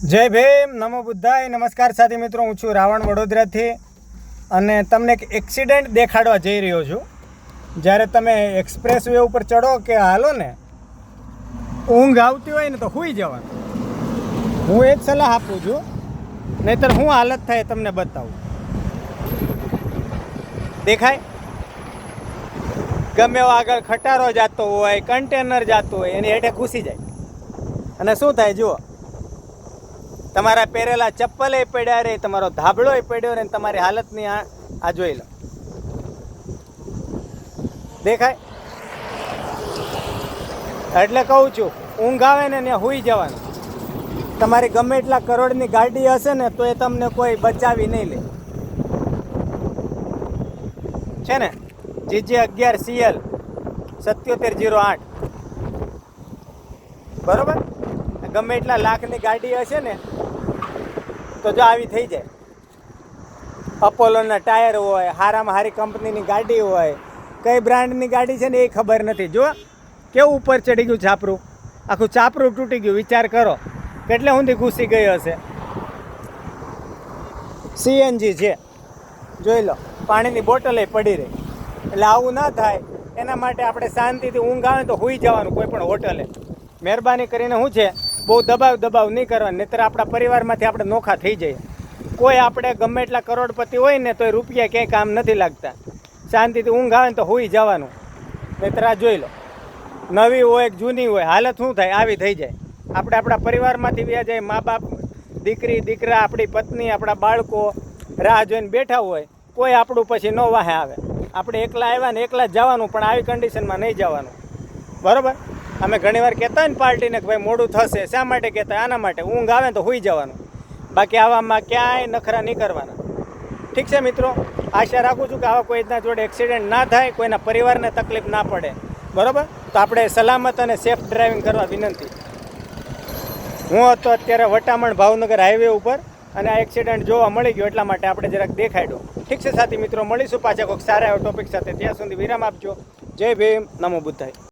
જય ભીમ, નમો બુદ્ધાય. નમસ્કાર સાથી મિત્રો, હું છું રાવણ વડોદરાથી અને તમને એક એક્સિડન્ટ દેખાડવા જઈ રહ્યો છું. જ્યારે તમે એક્સપ્રેસ વે ઉપર ચડો કે હાલો ને, ઊંઘ આવતી હોય ને તો સૂઈ જવાનું. હું એ જ સલાહ આપું છું, નહીંતર શું હાલત થાય તમને બતાવું. દેખાય ગમે એવો આગળ ખટારો જતો હોય, કન્ટેનર જતું હોય, એની હેઠે ઘૂસી જાય અને શું થાય જુઓ, તમારા પહેરેલા ચપ્પલે પડ્યા રહે, તમારો ધાબળો પડ્યો રહે, તમારી હાલતની આ જોઈ લો. દેખાય? એટલે કહું છું, ઊંઘ આવે ને ત્યાં સૂઈ જવાનું. તમારી ગમે એટલા કરોડની ગાડી હશે ને તો એ તમને કોઈ બચાવી નહીં લે. છે ને GJ11CL 7708, બરોબર? ગમે એટલા લાખની ગાડી હશે ને તો જો આવી થઈ જાય. અપોલોના ટાયર હોય, હારામાં હારી કંપનીની ગાડી હોય, કઈ બ્રાન્ડની ગાડી છે ને એ ખબર નથી. જો કેવું ઉપર ચડી ગયું છાપરું, આખું છાપરું તૂટી ગયું. વિચાર કરો કેટલે ઊંધી ઘૂસી ગઈ હશે. CNG છે, જોઈ લો, પાણીની બોટલે પડી રહી. એટલે આવું ના થાય એના માટે આપણે શાંતિથી ઊંઘ આવે તો સૂઈ જવાનું કોઈ પણ હોટલે. મહેરબાની કરીને શું છે, બહુ દબાવ નહીં કરવાનું, નહીંતર આપણા પરિવારમાંથી આપણે નોખા થઈ જઈએ. કોઈ આપણે ગમે એટલા કરોડપતિ હોય ને તો એ રૂપિયા ક્યાંય કામ નથી લાગતા. શાંતિથી ઊંઘ આવે ને તો સૂઈ જવાનું. નહીંતર આ જોઈ લો, નવી હોય જૂની હોય, હાલત શું થાય આવી થઈ જાય. આપણે આપણા પરિવારમાંથી વ્યા જાય, મા બાપ, દીકરી દીકરા, આપણી પત્ની, આપણા બાળકો રાહ જોઈને બેઠા હોય, કોઈ આપણું પછી ન વાહે આવે. આપણે એકલા આવ્યા ને એકલા જ જવાનું, પણ આવી કન્ડિશનમાં નહીં જવાનું. બરાબર? અમે ઘણીવાર કહેતા હોય ને પાર્ટીને કે ભાઈ મોડું થશે, શા માટે કહેતા? આના માટે. ઊંઘ આવે તો સૂઈ જવાનું. બાકી આવામાં ક્યાંય નખરા નહીં કરવાના. ઠીક છે મિત્રો, આશા રાખું છું કે આવા કોઈના જોડે એક્સિડન્ટ ના થાય, કોઈના પરિવારને તકલીફ ના પડે. બરાબર? તો આપણે સલામત અને સેફ ડ્રાઇવિંગ કરવા વિનંતી. હું હતો અત્યારે વટામણ ભાવનગર હાઈવે ઉપર અને આ એક્સિડન્ટ જોવા મળી ગયો, એટલા માટે આપણે જરાક દેખાડ્યો. ઠીક છે સાથી મિત્રો, મળીશું પાછા કોઈક સારા એવા ટોપિક સાથે. ત્યાં સુધી વિરામ આપજો. જય ભીમ, નમો બુદ્ધાય.